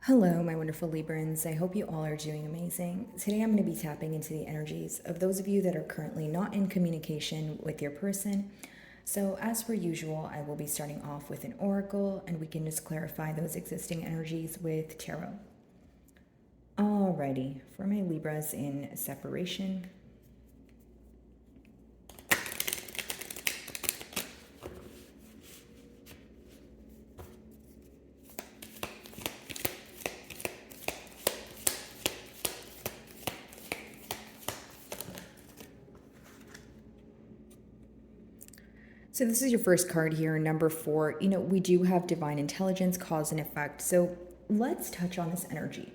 Hello, my wonderful Librans. I hope you all are doing amazing. Today I'm going to be tapping into the energies of those of you that are currently not in communication with your person. So, as per usual, I will be starting off with an oracle and we can just clarify those existing energies with tarot. Alrighty, for my Libras in separation. So this is your first card here, number 4. We do have divine intelligence, cause and effect. So let's touch on this energy.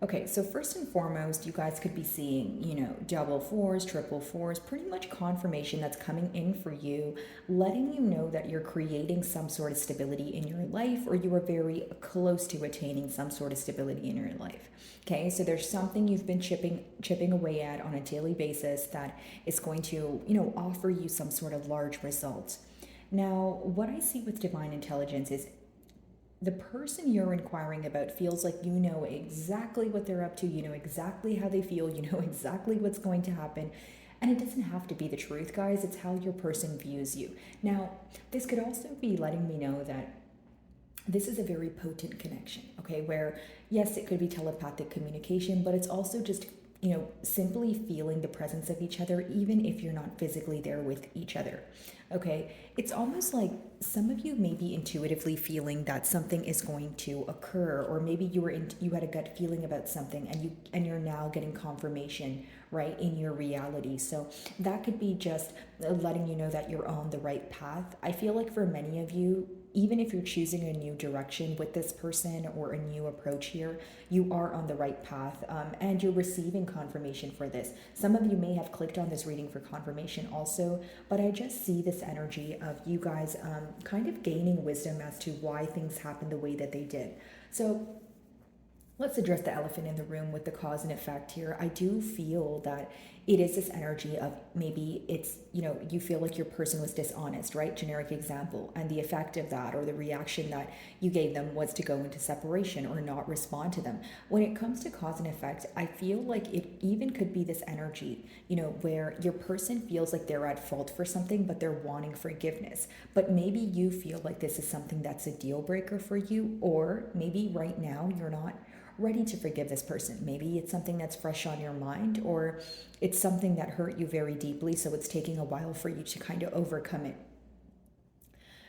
Okay, so first and foremost, you guys could be seeing, double fours, triple fours, pretty much confirmation that's coming in for you, letting you know that you're creating some sort of stability in your life, or you are very close to attaining some sort of stability in your life. Okay, so there's something you've been chipping away at on a daily basis that is going to, offer you some sort of large result. Now, what I see with divine intelligence is the person you're inquiring about feels like you know exactly what they're up to, you know exactly how they feel, you know exactly what's going to happen. And it doesn't have to be the truth, guys. It's how your person views you. Now, this could also be letting me know that this is a very potent connection, okay? Where, yes, it could be telepathic communication, but it's also just simply feeling the presence of each other, even if you're not physically there with each other. Okay, it's almost like some of you may be intuitively feeling that something is going to occur, or maybe you had a gut feeling about something, and you're now getting confirmation, right, in your reality. So that could be just letting you know that you're on the right path. I feel like for many of you, even if you're choosing a new direction with this person or a new approach here, you are on the right path, and you're receiving confirmation for this. Some of you may have clicked on this reading for confirmation also, but I just see this energy of you guys kind of gaining wisdom as to why things happened the way that they did. So let's address the elephant in the room with the cause and effect here. I do feel that it is this energy of maybe it's, you feel like your person was dishonest, right? Generic example. And the effect of that, or the reaction that you gave them, was to go into separation or not respond to them. When it comes to cause and effect, I feel like it even could be this energy, where your person feels like they're at fault for something, but they're wanting forgiveness. But maybe you feel like this is something that's a deal breaker for you, or maybe right now you're not ready to forgive this person. Maybe it's something that's fresh on your mind, or it's something that hurt you very deeply, so it's taking a while for you to kind of overcome it.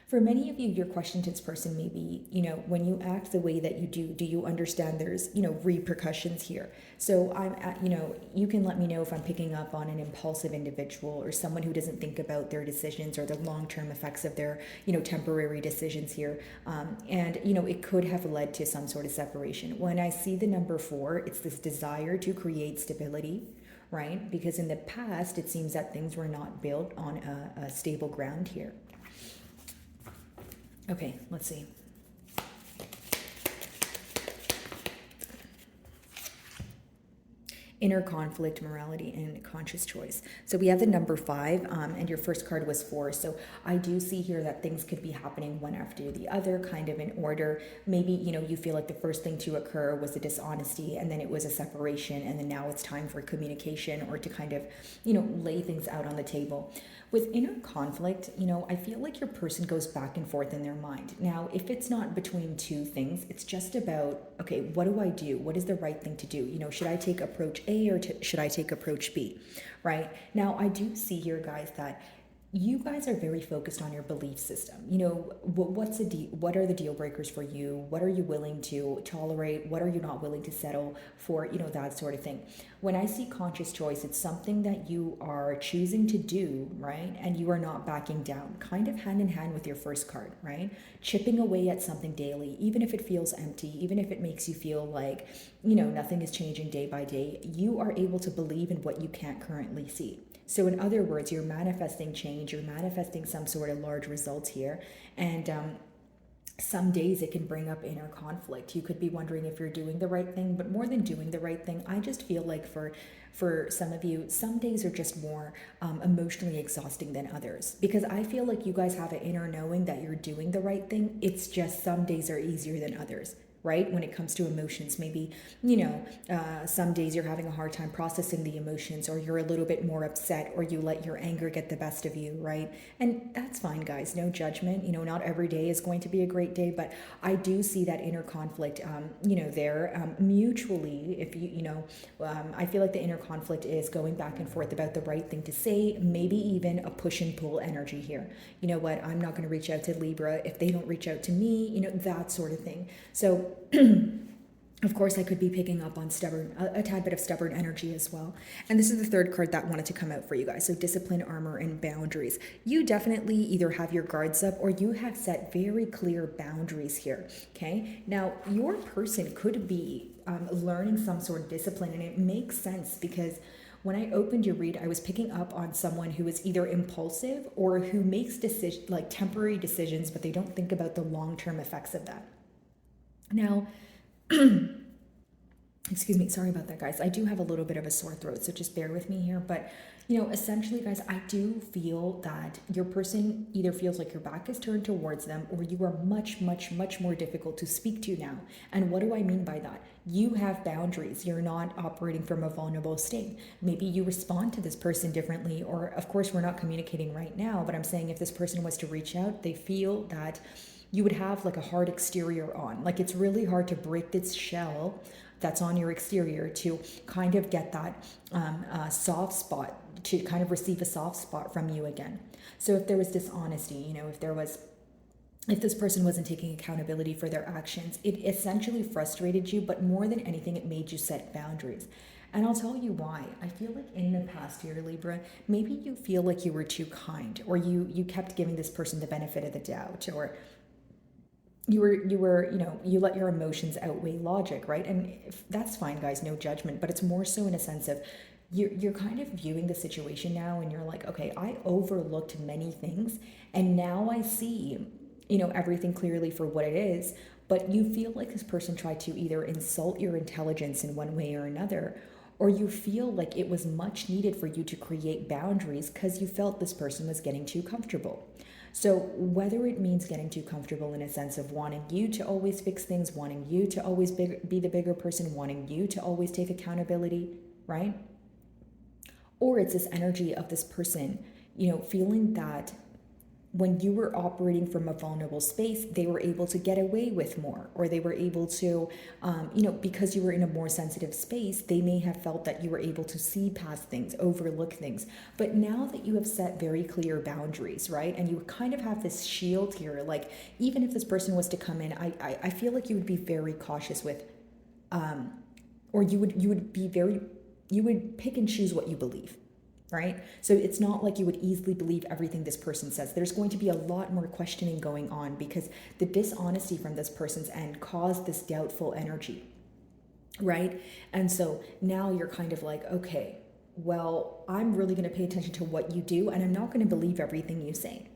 For many of you, your question to this person may be, when you act the way that you do you understand there's, repercussions here? So you can let me know if I'm picking up on an impulsive individual, or someone who doesn't think about their decisions or the long-term effects of their, temporary decisions here. And it could have led to some sort of separation. When I see the number 4, it's this desire to create stability, right? Because in the past, it seems that things were not built on a stable ground here. Okay, let's see. Inner conflict, morality, and conscious choice. So we have the number 5, and your first card was 4. So I do see here that things could be happening one after the other, kind of in order. Maybe, you feel like the first thing to occur was a dishonesty, and then it was a separation, and then now it's time for communication, or to kind of, lay things out on the table. With inner conflict, I feel like your person goes back and forth in their mind. Now, if it's not between two things, it's just about, okay, what do I do? What is the right thing to do? Should I take approach A, or should I take approach B, right? Now, I do see here, guys, that you guys are very focused on your belief system. What are the deal breakers for you? What are you willing to tolerate? What are you not willing to settle for? That sort of thing. When I see conscious choice, it's something that you are choosing to do, right? And you are not backing down, kind of hand in hand with your first card, right? Chipping away at something daily, even if it feels empty, even if it makes you feel like, nothing is changing day by day, you are able to believe in what you can't currently see. So in other words, you're manifesting change, you're manifesting some sort of large results here. And some days it can bring up inner conflict. You could be wondering if you're doing the right thing, but more than doing the right thing, I just feel like for some of you, some days are just more emotionally exhausting than others. Because I feel like you guys have an inner knowing that you're doing the right thing. It's just some days are easier than others. right? When it comes to emotions, maybe, some days you're having a hard time processing the emotions, or you're a little bit more upset, or you let your anger get the best of you, right? And that's fine, guys, no judgment. Not every day is going to be a great day, but I do see that inner conflict, there mutually. If I feel like the inner conflict is going back and forth about the right thing to say, maybe even a push and pull energy here. You know what, I'm not going to reach out to Libra if they don't reach out to me, that sort of thing. So of course, I could be picking up on a tad bit of stubborn energy as well. And this is the third card that wanted to come out for you guys. So discipline, armor, and boundaries. You definitely either have your guards up or you have set very clear boundaries here. Okay. Now, your person could be learning some sort of discipline, and it makes sense because when I opened your read, I was picking up on someone who is either impulsive or who makes temporary decisions, but they don't think about the long-term effects of that. Now, excuse me, sorry about that, guys. I do have a little bit of a sore throat, so just bear with me here. But, essentially, guys, I do feel that your person either feels like your back is turned towards them, or you are much, much, much more difficult to speak to now. And what do I mean by that? You have boundaries. You're not operating from a vulnerable state. Maybe you respond to this person differently, or of course, we're not communicating right now, but I'm saying if this person was to reach out, they feel that you would have like a hard exterior on. Like it's really hard to break this shell that's on your exterior to kind of get that soft spot, to kind of receive a soft spot from you again. So if there was dishonesty, if this person wasn't taking accountability for their actions, it essentially frustrated you, but more than anything, it made you set boundaries. And I'll tell you why. I feel like in the past year, Libra, maybe you feel like you were too kind, or you kept giving this person the benefit of the doubt, or you let your emotions outweigh logic, right? And that's fine, guys, no judgment, but it's more so in a sense of you're kind of viewing the situation now and you're like, okay, I overlooked many things and now I see, everything clearly for what it is, but you feel like this person tried to either insult your intelligence in one way or another, or you feel like it was much needed for you to create boundaries because you felt this person was getting too comfortable. So whether it means getting too comfortable in a sense of wanting you to always fix things, wanting you to always be the bigger person, wanting you to always take accountability, right? Or it's this energy of this person, feeling that when you were operating from a vulnerable space, they were able to get away with more, or they were able to, because you were in a more sensitive space, they may have felt that you were able to see past things, overlook things. But now that you have set very clear boundaries, right, and you kind of have this shield here, like even if this person was to come in, I feel like you would be very cautious with, or you would pick and choose what you believe. Right? So it's not like you would easily believe everything this person says. There's going to be a lot more questioning going on because the dishonesty from this person's end caused this doubtful energy, right? And so now you're kind of like, okay, well, I'm really going to pay attention to what you do and I'm not going to believe everything you say.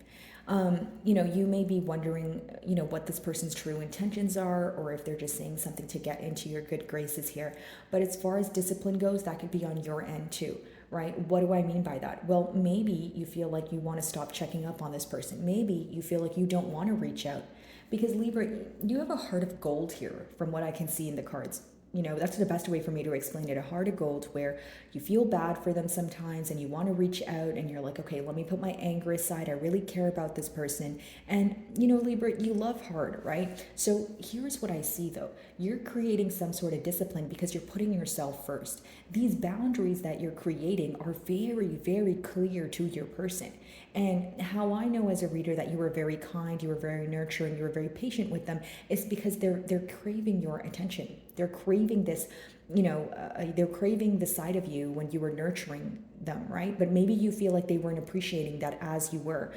You may be wondering, what this person's true intentions are, or if they're just saying something to get into your good graces here. But as far as discipline goes, that could be on your end too, right? What do I mean by that? Well, maybe you feel like you want to stop checking up on this person. Maybe you feel like you don't want to reach out because Libra, you have a heart of gold here from what I can see in the cards. That's the best way for me to explain it. A heart of gold where you feel bad for them sometimes and you want to reach out and you're like, okay, let me put my anger aside. I really care about this person. And, Libra, you love hard, right? So here's what I see though. You're creating some sort of discipline because you're putting yourself first. These boundaries that you're creating are very, very clear to your person. And how I know as a reader that you were very kind, you were very nurturing, you were very patient with them is because they're craving your attention. They're craving this, they're craving the side of you when you were nurturing them, right? But maybe you feel like they weren't appreciating that as you were,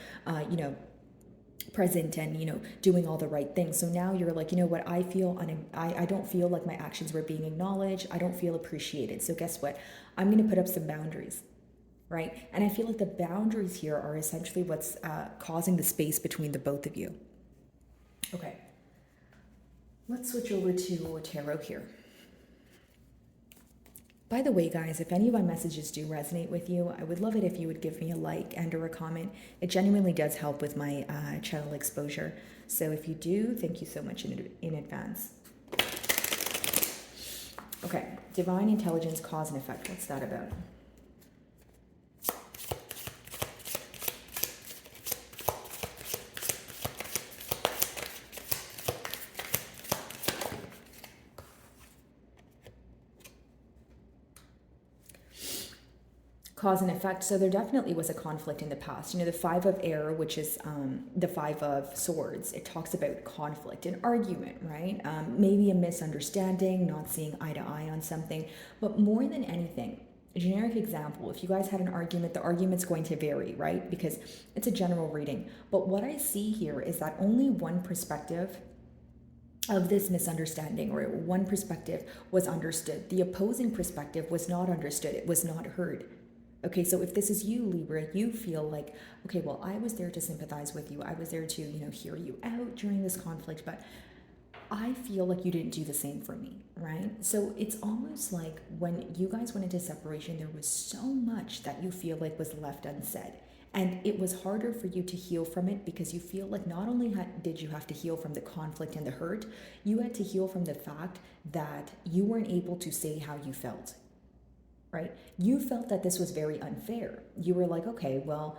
present and, doing all the right things. So now you're like, what, I don't feel like my actions were being acknowledged. I don't feel appreciated. So guess what? I'm going to put up some boundaries. Right? And I feel like the boundaries here are essentially what's causing the space between the both of you. Okay. Let's switch over to tarot here. By the way, guys, if any of my messages do resonate with you, I would love it if you would give me a like and or a comment. It genuinely does help with my channel exposure. So if you do, thank you so much in advance. Okay, divine intelligence, cause and effect. What's that about? Cause and effect. So there definitely was a conflict in the past. The Five of Air, which is the Five of Swords, it talks about conflict, an argument, right? Maybe a misunderstanding, not seeing eye to eye on something. But more than anything, a generic example, if you guys had an argument, the argument's going to vary, right? Because it's a general reading. But what I see here is that only one perspective of this misunderstanding, or one perspective, was understood. The opposing perspective was not understood. It was not heard. Okay, so if this is you, Libra, you feel like, okay, well, I was there to sympathize with you. I was there to, hear you out during this conflict, but I feel like you didn't do the same for me, right? So it's almost like when you guys went into separation, there was so much that you feel like was left unsaid. And it was harder for you to heal from it because you feel like not only did you have to heal from the conflict and the hurt, you had to heal from the fact that you weren't able to say how you felt. Right? You felt that this was very unfair. You were like, okay, well,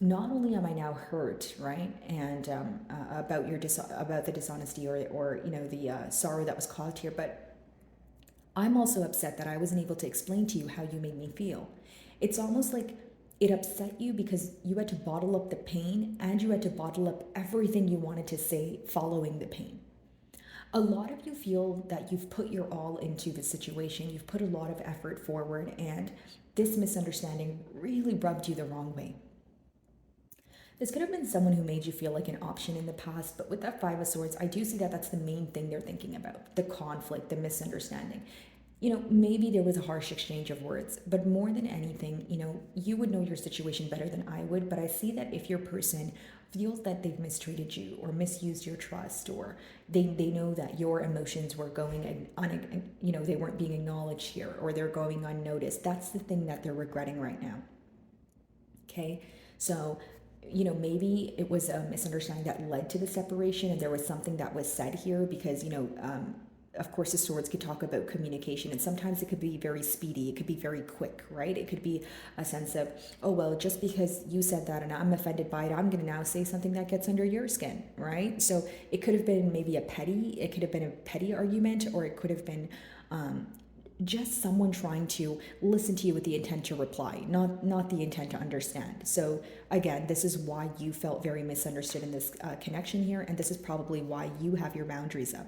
not only am I now hurt, right, and about about the dishonesty or the sorrow that was caused here, but I'm also upset that I wasn't able to explain to you how you made me feel. It's almost like it upset you because you had to bottle up the pain and you had to bottle up everything you wanted to say following the pain. A lot of you feel that you've put your all into the situation, you've put a lot of effort forward, and this misunderstanding really rubbed you the wrong way. This could have been someone who made you feel like an option in the past, but with that Five of Swords, I do see that that's the main thing they're thinking about, the conflict, the misunderstanding. Maybe there was a harsh exchange of words, but more than anything, you would know your situation better than I would, but I see that if your person feels that they've mistreated you or misused your trust, or they know that your emotions were going they weren't being acknowledged here, or they're going unnoticed, that's the thing that they're regretting right now. Okay, so maybe it was a misunderstanding that led to the separation, and there was something that was said here because of course, the swords could talk about communication, and sometimes it could be very speedy. It could be very quick, right? It could be a sense of, oh, well, just because you said that and I'm offended by it, I'm going to now say something that gets under your skin, right? So it could have been maybe it could have been a petty argument, or it could have been just someone trying to listen to you with the intent to reply, not the intent to understand. So again, this is why you felt very misunderstood in this connection here, and this is probably why you have your boundaries up.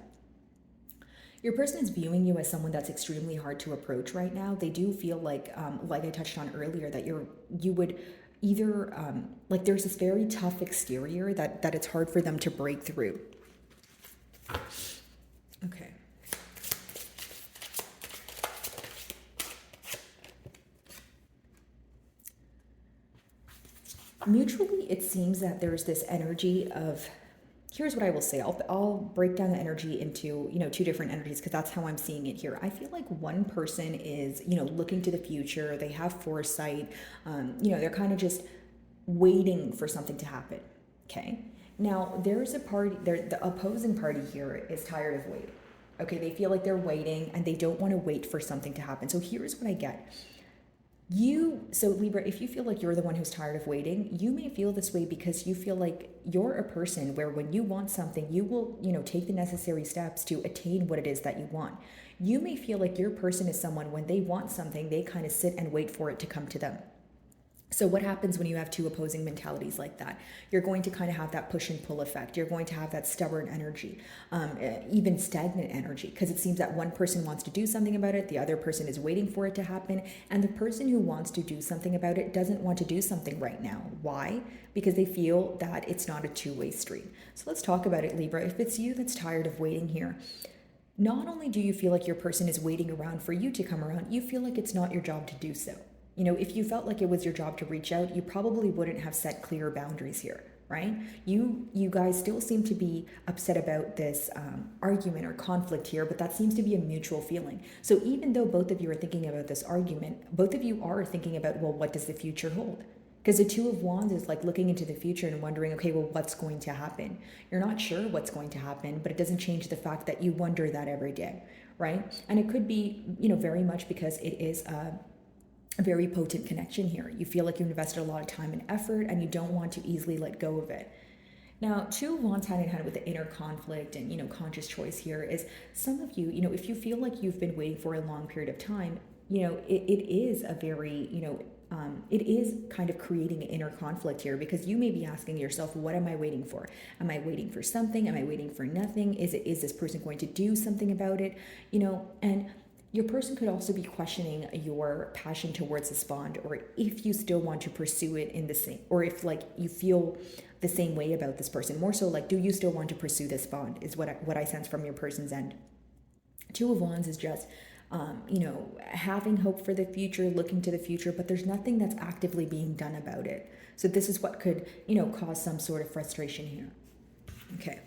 Your person is viewing you as someone that's extremely hard to approach right now. They do feel like I touched on earlier, that you would either there's this very tough exterior that it's hard for them to break through. Okay. Mutually, it seems that there's this energy of, here's what I will say. I'll break down the energy into, two different energies, because that's how I'm seeing it here. I feel like one person is, looking to the future. They have foresight. They're kind of just waiting for something to happen. Okay. Now there's a party there. The opposing party here is tired of waiting. Okay. They feel like they're waiting and they don't want to wait for something to happen. So here's what I get. So Libra, if you feel like you're the one who's tired of waiting, you may feel this way because you feel like you're a person where when you want something, you will, take the necessary steps to attain what it is that you want. You may feel like your person is someone, when they want something, they kind of sit and wait for it to come to them. So what happens when you have two opposing mentalities like that? You're going to kind of have that push and pull effect. You're going to have that stubborn energy, even stagnant energy, because it seems that one person wants to do something about it, the other person is waiting for it to happen, and the person who wants to do something about it doesn't want to do something right now. Why? Because they feel that it's not a two-way street. So let's talk about it, Libra. If it's you that's tired of waiting here, not only do you feel like your person is waiting around for you to come around, you feel like it's not your job to do so. If you felt like it was your job to reach out, you probably wouldn't have set clear boundaries here, right? You guys still seem to be upset about this argument or conflict here, but that seems to be a mutual feeling. So even though both of you are thinking about this argument, both of you are thinking about, well, what does the future hold? Because the Two of Wands is like looking into the future and wondering, okay, well, what's going to happen? You're not sure what's going to happen, but it doesn't change the fact that you wonder that every day, right? And it could be, very much because it is a very potent connection here. You feel like you invested a lot of time and effort and you don't want to easily let go of it. Now, Two of Wands hand in hand with the inner conflict and, conscious choice here is some of you, if you feel like you've been waiting for a long period of time, it is a very, it is kind of creating an inner conflict here because you may be asking yourself, what am I waiting for? Am I waiting for something? Am I waiting for nothing? Is this person going to do something about it? And your person could also be questioning your passion towards this bond, or if you still want to pursue it in the same, or if like you feel the same way about this person. More so like, do you still want to pursue this bond is what I sense from your person's end. Two of Wands is just having hope for the future, looking to the future, but there's nothing that's actively being done about it. So this is what could, cause some sort of frustration here. Okay.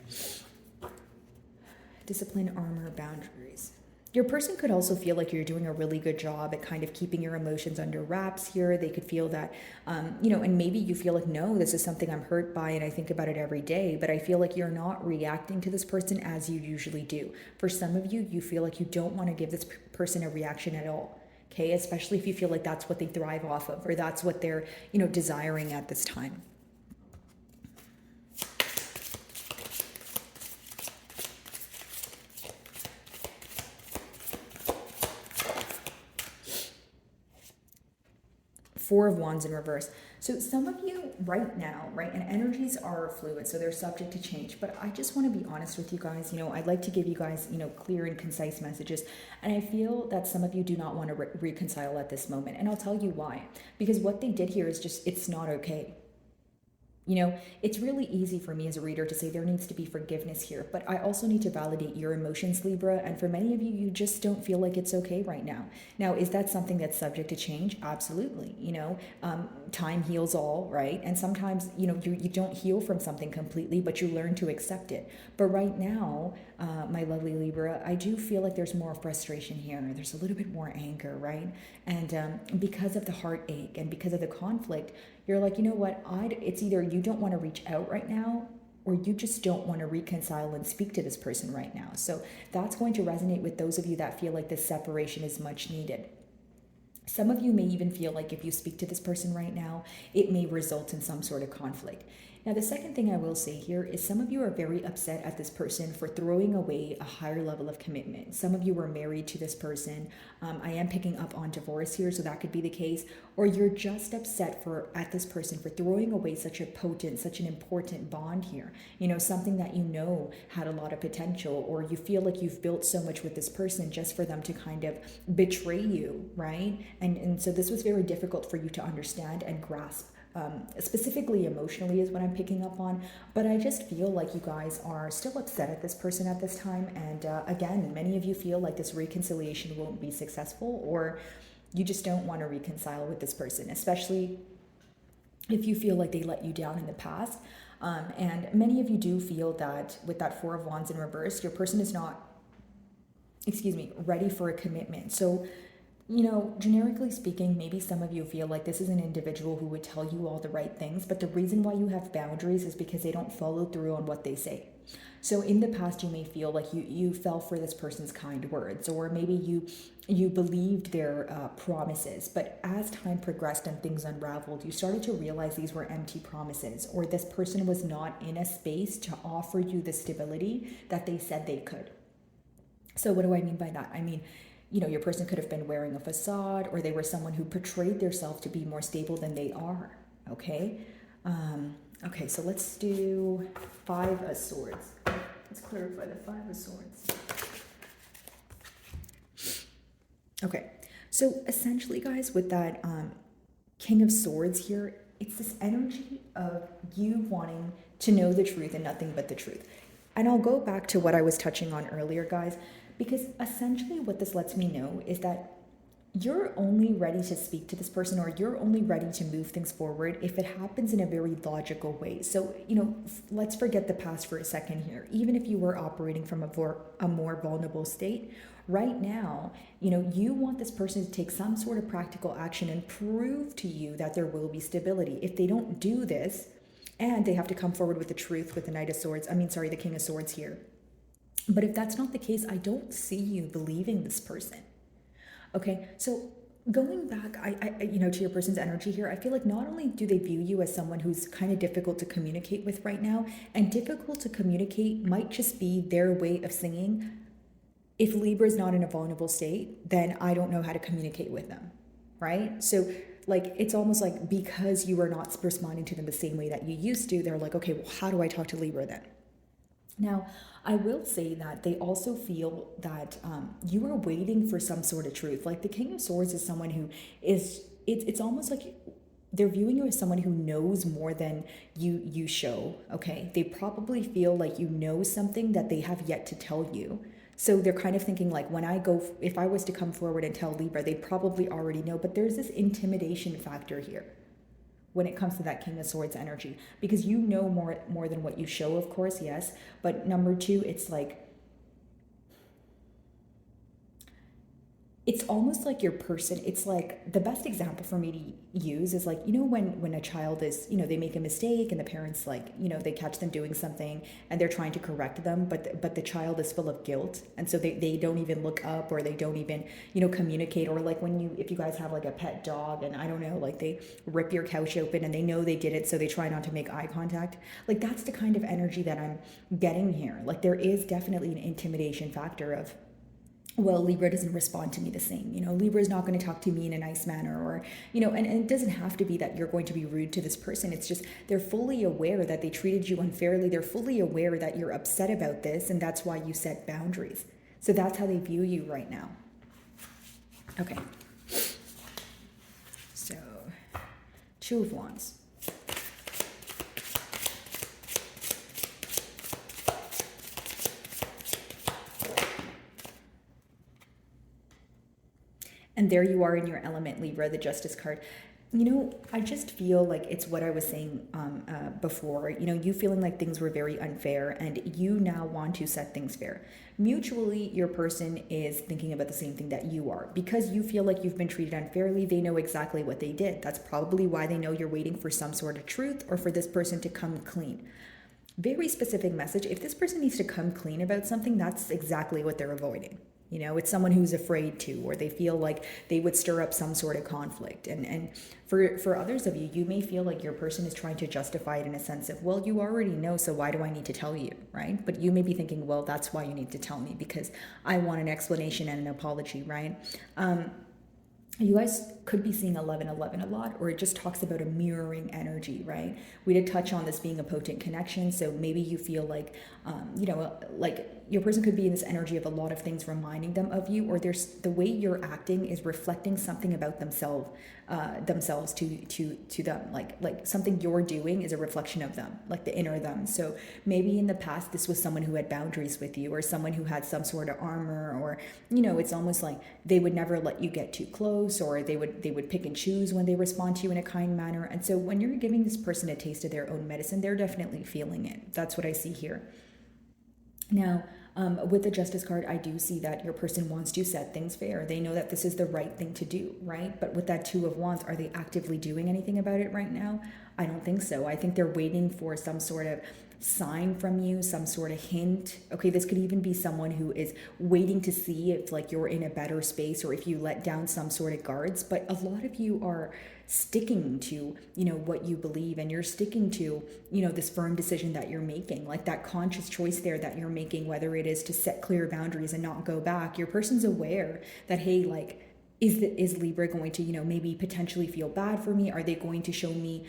Discipline, armor, boundaries. Your person could also feel like you're doing a really good job at kind of keeping your emotions under wraps here. They could feel that, and maybe you feel like, no, this is something I'm hurt by and I think about it every day, but I feel like you're not reacting to this person as you usually do. For some of you, you feel like you don't want to give this person a reaction at all. Okay, especially if you feel like that's what they thrive off of or that's what they're, desiring at this time. Four of Wands in reverse. So some of you right now, right, and energies are fluid, so they're subject to change. But I just want to be honest with you guys. I'd like to give you guys, clear and concise messages. And I feel that some of you do not want to reconcile at this moment. And I'll tell you why. Because what they did here is just, it's not okay. It's really easy for me as a reader to say there needs to be forgiveness here, but I also need to validate your emotions, Libra. And for many of you, you just don't feel like it's okay right now. Now, is that something that's subject to change? Absolutely. Time heals all, right? And sometimes, you don't heal from something completely, but you learn to accept it. But right now, my lovely Libra, I do feel like there's more frustration here. There's a little bit more anger, right? And because of the heartache and because of the conflict, you're like, you know what, it's either you don't want to reach out right now or you just don't want to reconcile and speak to this person right now. So that's going to resonate with those of you that feel like this separation is much needed. Some of you may even feel like if you speak to this person right now, it may result in some sort of conflict. Now, the second thing I will say here is some of you are very upset at this person for throwing away a higher level of commitment. Some of you were married to this person. I am picking up on divorce here, so that could be the case. Or you're just upset at this person for throwing away such a potent, such an important bond here. Something that had a lot of potential, or you feel like you've built so much with this person just for them to kind of betray you, right? And so this was very difficult for you to understand and grasp. Specifically emotionally is what I'm picking up on, but I just feel like you guys are still upset at this person at this time, and again, many of you feel like this reconciliation won't be successful, or you just don't want to reconcile with this person, especially if you feel like they let you down in the past. And many of you do feel that with that Four of Wands in reverse, your person is not, ready for a commitment. So generically speaking, maybe some of you feel like this is an individual who would tell you all the right things, but the reason why you have boundaries is because they don't follow through on what they say. So in the past, you may feel like you fell for this person's kind words, or maybe you believed their promises, but as time progressed and things unraveled, you started to realize these were empty promises, or this person was not in a space to offer you the stability that they said they could. So what do I mean by that? I mean, your person could have been wearing a facade, or they were someone who portrayed themselves to be more stable than they are, okay? Okay, so let's do Five of Swords. Let's clarify the Five of Swords. Okay, so essentially, guys, with that King of Swords here, it's this energy of you wanting to know the truth and nothing but the truth. And I'll go back to what I was touching on earlier, guys, because essentially what this lets me know is that you're only ready to speak to this person, or you're only ready to move things forward if it happens in a very logical way. So, let's forget the past for a second here. Even if you were operating from a more vulnerable state, right now, you want this person to take some sort of practical action and prove to you that there will be stability. If they don't do this, and they have to come forward with the truth with the Knight of Swords, the King of Swords here. But if that's not the case, I don't see you believing this person. Okay, so going back, to your person's energy here, I feel like not only do they view you as someone who's kind of difficult to communicate with right now, and difficult to communicate might just be their way of saying, if Libra is not in a vulnerable state, then I don't know how to communicate with them, right? So like, it's almost like because you are not responding to them the same way that you used to, they're like, okay, well, how do I talk to Libra then? Now, I will say that they also feel that you are waiting for some sort of truth. Like the King of Swords is someone who it's almost like they're viewing you as someone who knows more than you show, okay? They probably feel like you know something that they have yet to tell you. So they're kind of thinking like, if I was to come forward and tell Libra, they probably already know, but there's this intimidation factor here when it comes to that King of Swords energy, because you know more than what you show, of course, yes. But number two, it's like, it's almost like your person, it's like the best example for me to use is like, when a child is, they make a mistake and the parents like, they catch them doing something and they're trying to correct them, but the child is full of guilt. And so they don't even look up, or they don't even, communicate. Or like if you guys have like a pet dog and I don't know, like they rip your couch open and they know they did it, so they try not to make eye contact. Like that's the kind of energy that I'm getting here. Like there is definitely an intimidation factor of, well, Libra doesn't respond to me the same. Libra is not going to talk to me in a nice manner, or, and it doesn't have to be that you're going to be rude to this person. It's just they're fully aware that they treated you unfairly. They're fully aware that you're upset about this, and that's why you set boundaries. So that's how they view you right now. Okay. So, Two of Wands. And there you are in your element, Libra, the Justice card. I just feel like it's what I was saying before. You feeling like things were very unfair and you now want to set things fair. Mutually, your person is thinking about the same thing that you are. Because you feel like you've been treated unfairly, they know exactly what they did. That's probably why they know you're waiting for some sort of truth or for this person to come clean. Very specific message. If this person needs to come clean about something, that's exactly what they're avoiding. It's someone who's afraid to, or they feel like they would stir up some sort of conflict. And for others of you, you may feel like your person is trying to justify it in a sense of, well, you already know, so why do I need to tell you, right? But you may be thinking, well, that's why you need to tell me, because I want an explanation and an apology, right? You guys could be seeing 1111 a lot, or it just talks about a mirroring energy, right? We did touch on this being a potent connection. So maybe you feel like, like your person could be in this energy of a lot of things reminding them of you, or there's the way you're acting is reflecting something about themselves to them. Like something you're doing is a reflection of them, like the inner them. So maybe in the past, this was someone who had boundaries with you, or someone who had some sort of armor, or, it's almost like they would never let you get too close, or they would pick and choose when they respond to you in a kind manner. And so when you're giving this person a taste of their own medicine, they're definitely feeling it. That's what I see here. Now, with the Justice card, I do see that your person wants to set things fair. They know that this is the right thing to do, right? But with that Two of Wands, are they actively doing anything about it right now? I don't think so. I think they're waiting for some sort of sign from you, some sort of hint. Okay, this could even be someone who is waiting to see if like you're in a better space, or if you let down some sort of guards. But a lot of you are sticking to, what you believe, and you're sticking to, this firm decision that you're making, like that conscious choice there that you're making, whether it is to set clear boundaries and not go back. Your person's aware that, hey, like, is Libra going to, maybe potentially feel bad for me? Are they going to show me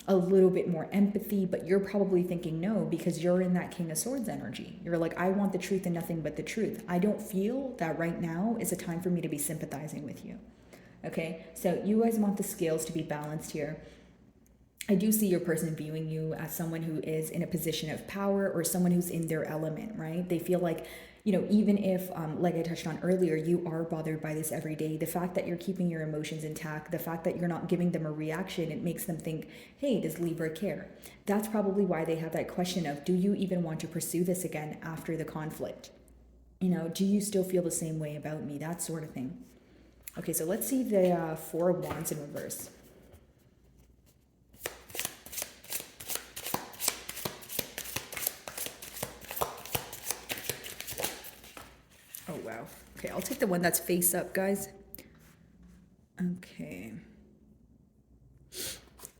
a little bit more empathy? But you're probably thinking no, because you're in that King of Swords energy. You're like, I want the truth and nothing but the truth. I don't feel that right now is a time for me to be sympathizing with you. Okay, so you guys want the scales to be balanced here. I do see your person viewing you as someone who is in a position of power, or someone who's in their element, right? They feel like, Even if, like I touched on earlier, you are bothered by this every day, the fact that you're keeping your emotions intact, the fact that you're not giving them a reaction, it makes them think, hey, does Libra care? That's probably why they have that question of, do you even want to pursue this again after the conflict? Do you still feel the same way about me? That sort of thing. Okay, so let's see the Four of Wands in reverse. Oh, wow. Okay, I'll take the one that's face up, guys. Okay.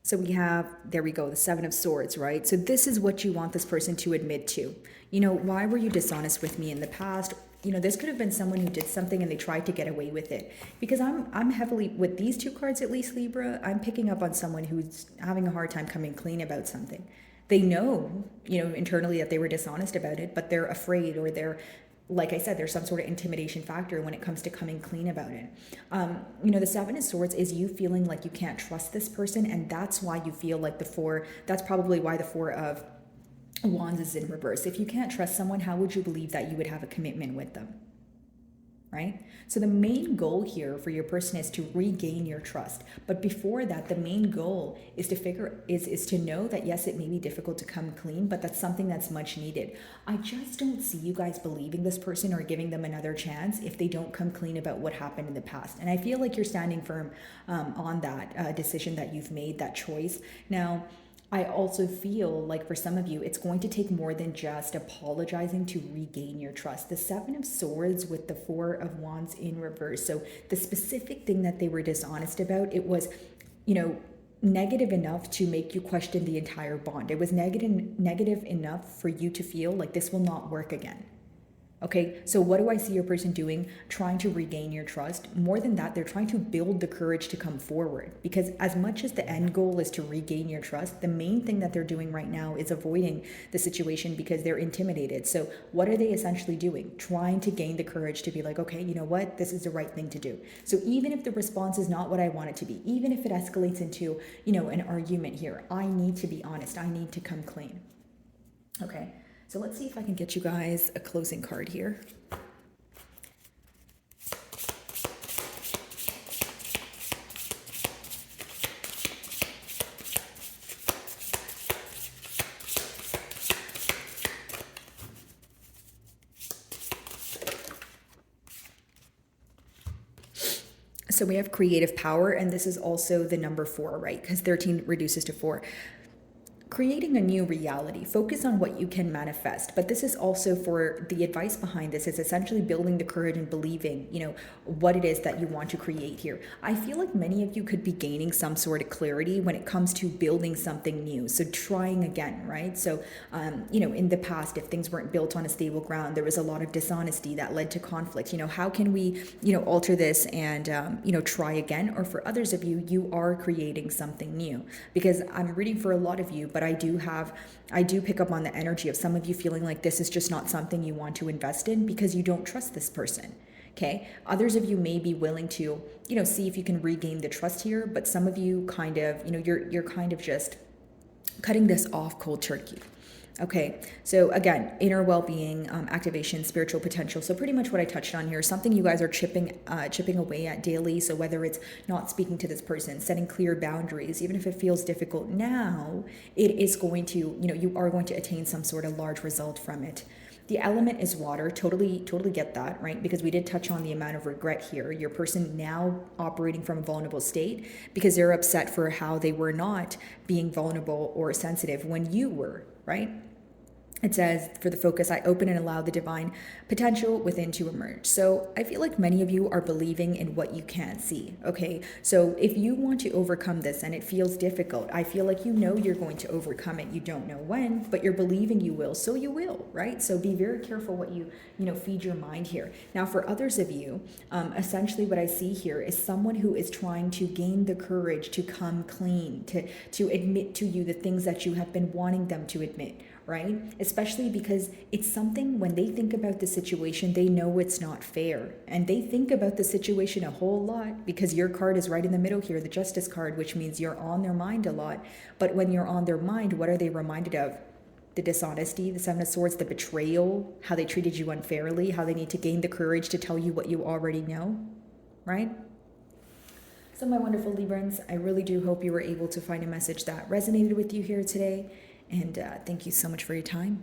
So we have, there we go, the Seven of Swords, right? So this is what you want this person to admit to. Why were you dishonest with me in the past? This could have been someone who did something and they tried to get away with it. Because I'm heavily, with these two cards at least, Libra, I'm picking up on someone who's having a hard time coming clean about something. They know, internally that they were dishonest about it, but they're afraid, or they're, like I said, there's some sort of intimidation factor when it comes to coming clean about it. The Seven of Swords is you feeling like you can't trust this person, and that's why you feel like that's probably why the Four of Wands is in reverse. If you can't trust someone, how would you believe that you would have a commitment with them? Right? So the main goal here for your person is to regain your trust. But before that, the main goal is to know that yes, it may be difficult to come clean, but that's something that's much needed. I just don't see you guys believing this person or giving them another chance if they don't come clean about what happened in the past. And I feel like you're standing firm on that decision that you've made, that choice. Now, I also feel like for some of you, it's going to take more than just apologizing to regain your trust. The Seven of Swords with the Four of Wands in reverse. So the specific thing that they were dishonest about, it was, negative enough to make you question the entire bond. It was negative enough for you to feel like this will not work again. Okay, so what do I see your person doing? Trying to regain your trust. More than that, they're trying to build the courage to come forward. Because as much as the end goal is to regain your trust, the main thing that they're doing right now is avoiding the situation because they're intimidated. So what are they essentially doing? Trying to gain the courage to be like, okay, you know what? This is the right thing to do. So even if the response is not what I want it to be, even if it escalates into, an argument here, I need to be honest. I need to come clean. Okay. So let's see if I can get you guys a closing card here. So we have creative power, and this is also the number 4, right? Because 13 reduces to 4. Creating a new reality. Focus on what you can manifest. But this is also, for the advice behind this, is essentially building the courage and believing, what it is that you want to create here. I feel like many of you could be gaining some sort of clarity when it comes to building something new. So trying again, right? So, in the past, if things weren't built on a stable ground, there was a lot of dishonesty that led to conflict. How can we, alter this and, try again? Or for others of you, you are creating something new. Because I'm reading for a lot of you, but I do pick up on the energy of some of you feeling like this is just not something you want to invest in because you don't trust this person. Okay. Others of you may be willing to, see if you can regain the trust here, but some of you kind of, you're kind of just cutting this off cold turkey. Okay, so again, inner well-being, activation, spiritual potential. So pretty much what I touched on here, something you guys are chipping away at daily. So whether it's not speaking to this person, setting clear boundaries, even if it feels difficult now, it is going to, you are going to attain some sort of large result from it. The element is water. Totally get that, right? Because we did touch on the amount of regret here. Your person now operating from a vulnerable state because they're upset for how they were not being vulnerable or sensitive when you were, right? It says, for the focus, I open and allow the divine potential within to emerge. So I feel like many of you are believing in what you can't see, okay? So if you want to overcome this and it feels difficult, I feel like you're going to overcome it. You don't know when, but you're believing you will, so you will, right? So be very careful what you feed your mind here. Now, for others of you, essentially what I see here is someone who is trying to gain the courage to come clean, to admit to you the things that you have been wanting them to admit, right? Especially because it's something, when they think about the situation, they know it's not fair. And they think about the situation a whole lot because your card is right in the middle here, the Justice card, which means you're on their mind a lot. But when you're on their mind, what are they reminded of? the dishonesty, the Seven of Swords, the betrayal, how they treated you unfairly, how they need to gain the courage to tell you what you already know, right? So my wonderful Librans, I really do hope you were able to find a message that resonated with you here today. And thank you so much for your time.